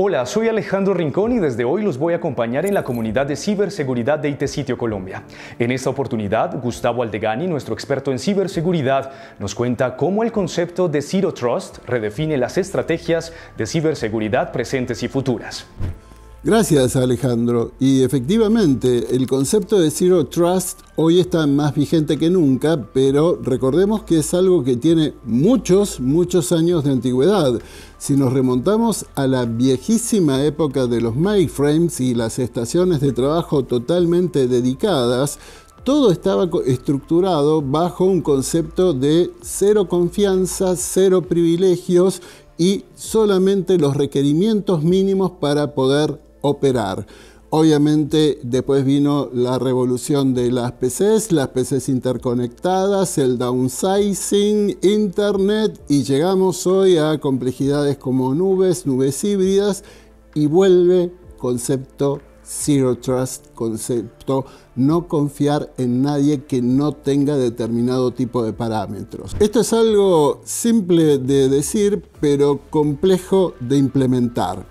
Hola, soy Alejandro Rincón y desde hoy los voy a acompañar en la comunidad de ciberseguridad de IT Sitio Colombia. En esta oportunidad, Gustavo Aldegani, nuestro experto en ciberseguridad, nos cuenta cómo el concepto de Zero Trust redefine las estrategias de ciberseguridad presentes y futuras. Gracias, Alejandro. Y efectivamente, el concepto de Zero Trust hoy está más vigente que nunca, pero recordemos que es algo que tiene muchos años de antigüedad. Si nos remontamos a la viejísima época de los mainframes y las estaciones de trabajo totalmente dedicadas, todo estaba estructurado bajo un concepto de cero confianza, cero privilegios y solamente los requerimientos mínimos para poder operar. Obviamente después vino la revolución de las PCs interconectadas, el downsizing, internet y llegamos hoy a complejidades como nubes híbridas y vuelve concepto Zero Trust, concepto no confiar en nadie que no tenga determinado tipo de parámetros. Esto es algo simple de decir pero complejo de implementar.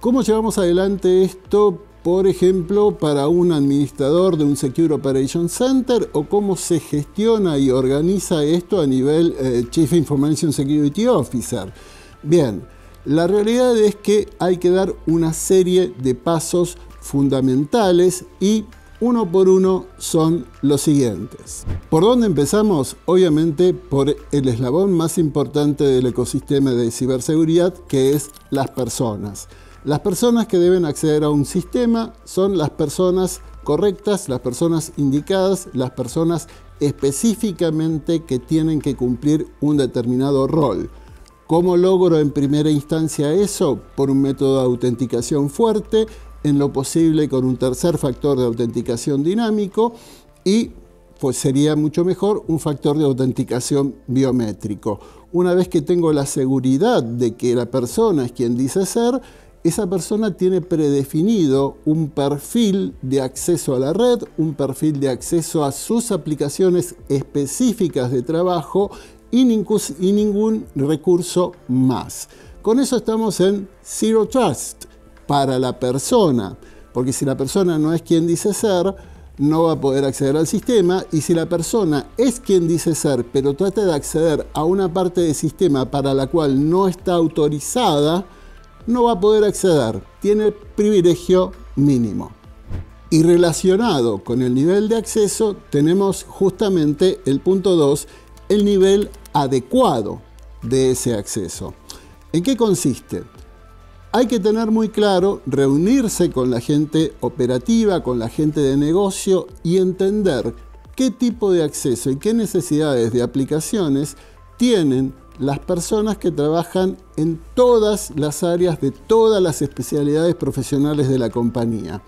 ¿Cómo llevamos adelante esto, por ejemplo, para un administrador de un Secure Operations Center o cómo se gestiona y organiza esto a nivel Chief Information Security Officer? Bien, la realidad es que hay que dar una serie de pasos fundamentales y uno por uno son los siguientes. ¿Por dónde empezamos? Obviamente por el eslabón más importante del ecosistema de ciberseguridad, que es las personas. Las personas que deben acceder a un sistema son las personas correctas, las personas indicadas, las personas específicamente que tienen que cumplir un determinado rol. ¿Cómo logro en primera instancia eso? Por un método de autenticación fuerte, en lo posible con un tercer factor de autenticación dinámico y pues sería mucho mejor un factor de autenticación biométrico. Una vez que tengo la seguridad de que la persona es quien dice ser, esa persona tiene predefinido un perfil de acceso a la red, un perfil de acceso a sus aplicaciones específicas de trabajo y ningún recurso más. Con eso estamos en Zero Trust para la persona, porque si la persona no es quien dice ser, no va a poder acceder al sistema, y si la persona es quien dice ser, pero trata de acceder a una parte del sistema para la cual no está autorizada, no va a poder acceder, tiene privilegio mínimo. Y relacionado con el nivel de acceso tenemos justamente el punto 2, el nivel adecuado de ese acceso. ¿En qué consiste? Hay que tener muy claro, reunirse con la gente operativa, con la gente de negocio y entender qué tipo de acceso y qué necesidades de aplicaciones tienen las personas que trabajan en todas las áreas de todas las especialidades profesionales de la compañía.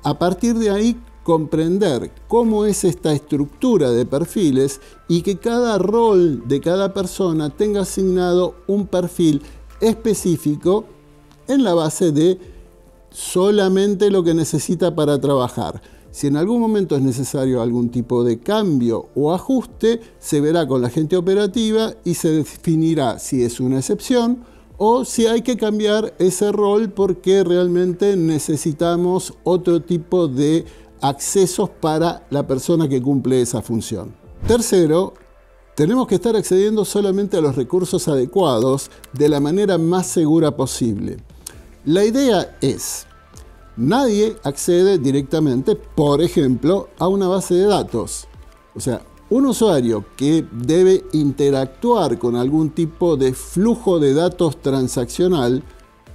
A partir de ahí, comprender cómo es esta estructura de perfiles y que cada rol de cada persona tenga asignado un perfil específico en la base de solamente lo que necesita para trabajar. Si en algún momento es necesario algún tipo de cambio o ajuste, se verá con la gente operativa y se definirá si es una excepción o si hay que cambiar ese rol porque realmente necesitamos otro tipo de accesos para la persona que cumple esa función. Tercero, tenemos que estar accediendo solamente a los recursos adecuados de la manera más segura posible. La idea es: nadie accede directamente, por ejemplo, a una base de datos. O sea, un usuario que debe interactuar con algún tipo de flujo de datos transaccional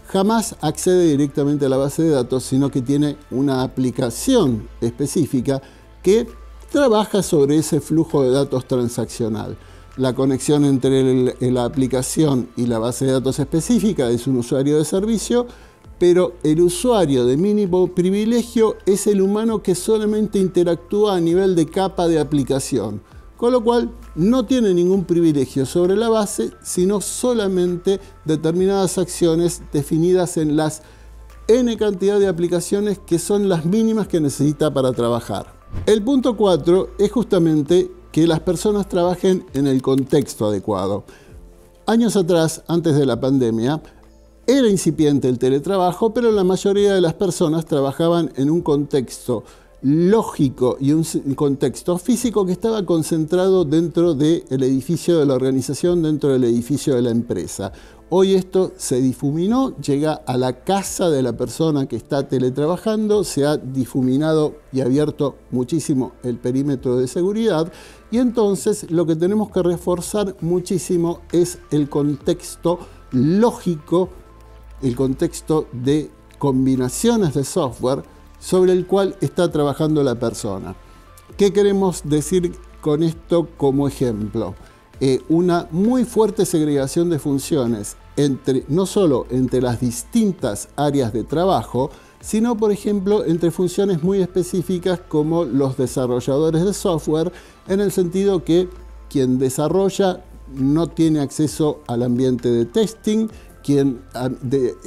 jamás accede directamente a la base de datos, sino que tiene una aplicación específica que trabaja sobre ese flujo de datos transaccional. La conexión entre la aplicación y la base de datos específica es un usuario de servicio, pero el usuario de mínimo privilegio es el humano que solamente interactúa a nivel de capa de aplicación, con lo cual no tiene ningún privilegio sobre la base, sino solamente determinadas acciones definidas en las N cantidad de aplicaciones que son las mínimas que necesita para trabajar. El punto 4 es justamente que las personas trabajen en el contexto adecuado. Años atrás, antes de la pandemia, Era incipiente el teletrabajo, pero la mayoría de las personas trabajaban en un contexto lógico y un contexto físico que estaba concentrado dentro del edificio de la organización, dentro del edificio de la empresa. Hoy esto se difuminó, llega a la casa de la persona que está teletrabajando, se ha difuminado y abierto muchísimo el perímetro de seguridad, y entonces lo que tenemos que reforzar muchísimo es el contexto lógico, el contexto de combinaciones de software sobre el cual está trabajando la persona. ¿Qué queremos decir con esto como ejemplo? Una muy fuerte segregación de funciones, no solo entre las distintas áreas de trabajo, sino, por ejemplo, entre funciones muy específicas como los desarrolladores de software, en el sentido que quien desarrolla no tiene acceso al ambiente de testing, quien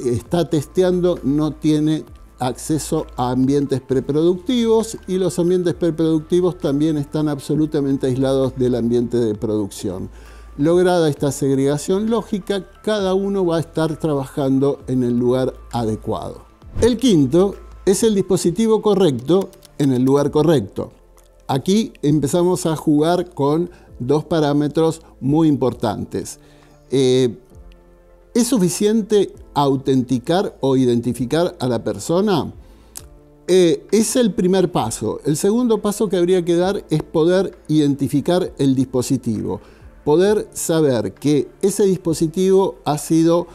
está testeando no tiene acceso a ambientes preproductivos, y los ambientes preproductivos también están absolutamente aislados del ambiente de producción. Lograda esta segregación lógica, cada uno va a estar trabajando en el lugar adecuado. El quinto es el dispositivo correcto en el lugar correcto. Aquí empezamos a jugar con dos parámetros muy importantes. ¿Es suficiente autenticar o identificar a la persona? Es el primer paso. El segundo paso que habría que dar es poder identificar el dispositivo. Poder saber que ese dispositivo ha sido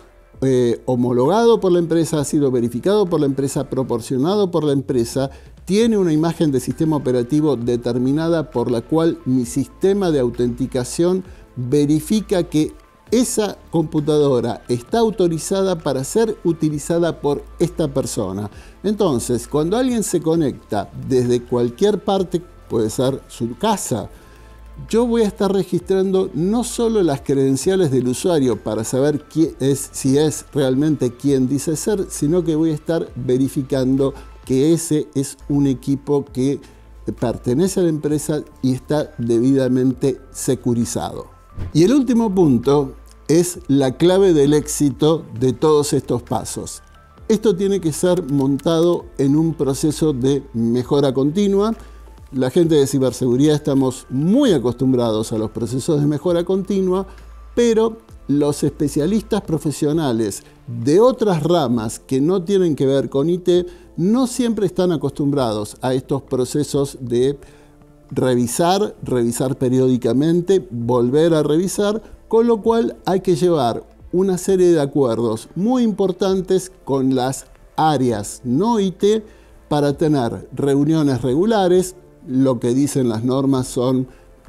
homologado por la empresa, ha sido verificado por la empresa, proporcionado por la empresa, tiene una imagen de sistema operativo determinada por la cual mi sistema de autenticación verifica que esa computadora está autorizada para ser utilizada por esta persona. Entonces, cuando alguien se conecta desde cualquier parte, puede ser su casa, yo voy a estar registrando no solo las credenciales del usuario para saber si es realmente quien dice ser, sino que voy a estar verificando que ese es un equipo que pertenece a la empresa y está debidamente securizado. Y el último punto es la clave del éxito de todos estos pasos. Esto tiene que ser montado en un proceso de mejora continua. La gente de ciberseguridad estamos muy acostumbrados a los procesos de mejora continua, pero los especialistas profesionales de otras ramas que no tienen que ver con IT no siempre están acostumbrados a estos procesos de revisar periódicamente, volver a revisar, con lo cual hay que llevar una serie de acuerdos muy importantes con las áreas no IT para tener reuniones regulares. Lo que dicen las normas son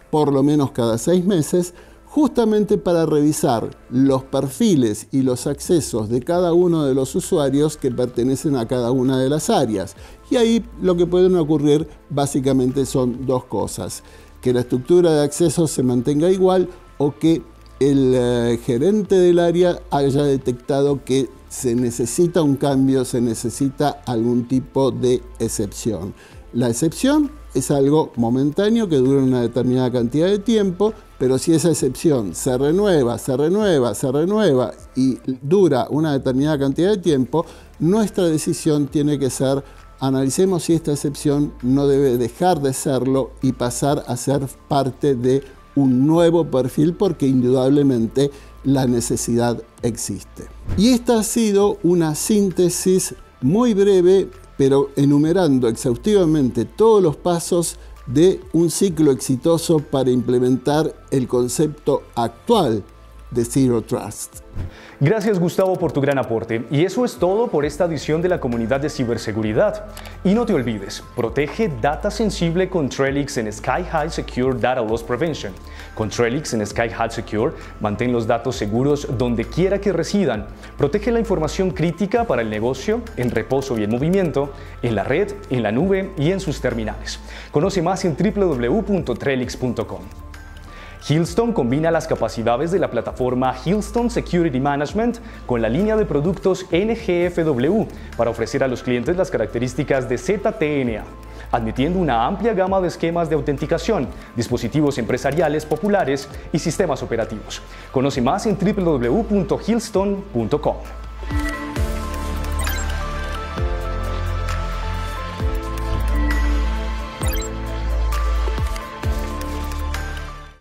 por lo menos cada 6 meses, justamente para revisar los perfiles y los accesos de cada uno de los usuarios que pertenecen a cada una de las áreas. Y ahí lo que pueden ocurrir básicamente son dos cosas: que la estructura de accesos se mantenga igual, o que el gerente del área haya detectado que se necesita un cambio, se necesita algún tipo de excepción. La excepción es algo momentáneo que dura una determinada cantidad de tiempo, pero si esa excepción se renueva y dura una determinada cantidad de tiempo, nuestra decisión tiene que ser: analicemos si esta excepción no debe dejar de serlo y pasar a ser parte de un nuevo perfil, porque indudablemente la necesidad existe. Y esta ha sido una síntesis muy breve, pero enumerando exhaustivamente todos los pasos de un ciclo exitoso para implementar el concepto actual de Zero Trust. Gracias, Gustavo, por tu gran aporte. Y eso es todo por esta edición de la comunidad de ciberseguridad. Y no te olvides, protege data sensible con Trellix en Sky High Secure Data Loss Prevention. Con Trellix en Sky High Secure, mantén los datos seguros donde quiera que residan. Protege la información crítica para el negocio, en reposo y en movimiento, en la red, en la nube y en sus terminales. Conoce más en www.trellix.com. Hillstone combina las capacidades de la plataforma Hillstone Security Management con la línea de productos NGFW para ofrecer a los clientes las características de ZTNA, admitiendo una amplia gama de esquemas de autenticación, dispositivos empresariales populares y sistemas operativos. Conoce más en www.hillstone.com.